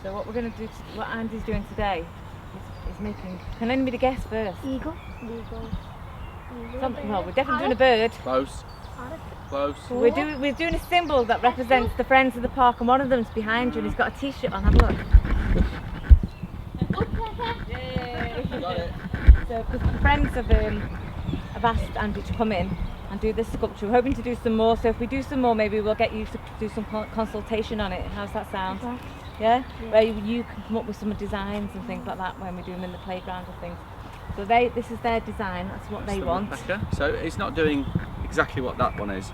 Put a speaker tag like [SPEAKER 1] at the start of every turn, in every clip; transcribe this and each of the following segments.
[SPEAKER 1] So what we're going to do, what Andy's doing today, is making. Can anybody guess first?
[SPEAKER 2] Eagle.
[SPEAKER 1] Something. Well, we're definitely doing a bird.
[SPEAKER 3] Close. Close.
[SPEAKER 1] We're doing a symbol that represents the friends of the park, and one of them's behind you, and he's got a T-shirt on. Have a look. Yay!
[SPEAKER 3] Got it.
[SPEAKER 1] So, because the friends have asked Andy to come in and do this sculpture. We're hoping to do some more. So if we do some more, maybe we'll get you to do some consultation on it. How's that sound?
[SPEAKER 2] Okay.
[SPEAKER 1] Yeah? Where you can come up with some designs and things like that when we do them in the playground and things. So this is their design. That's what they want.
[SPEAKER 3] Woodpecker. So it's not doing exactly what that one is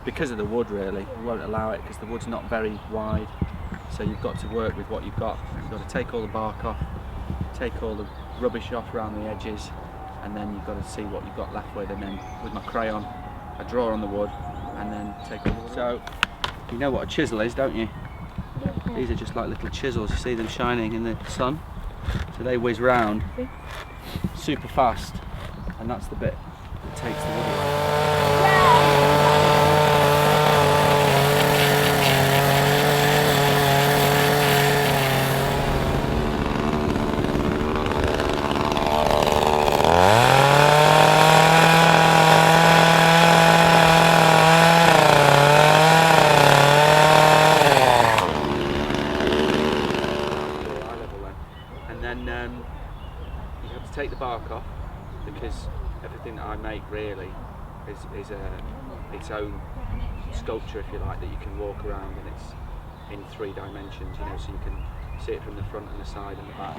[SPEAKER 3] because of the wood. Really, we won't allow it because the wood's not very wide. So you've got to work with what you've got. You've got to take all the bark off, take all the rubbish off around the edges, and then you've got to see what you've got left with. And then with my crayon, I draw on the wood, and then take all the wood. So you know what a chisel is, don't you? These are just like little chisels. You see them shining in the sun. So they whiz round super fast, and that's the bit that takes the wood away. and then you have to take the bark off, because everything that I make really is its own sculpture, if you like, that you can walk around, and it's in 3 dimensions, you know, so you can see it from the front and the side and the back.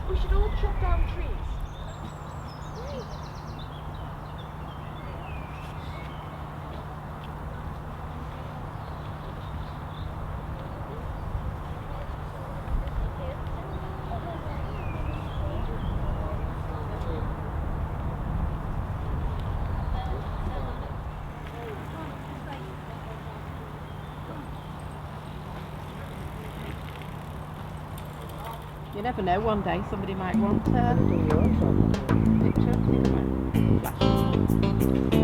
[SPEAKER 2] We should all chop down trees. You never know, one day somebody might want a picture. Flash.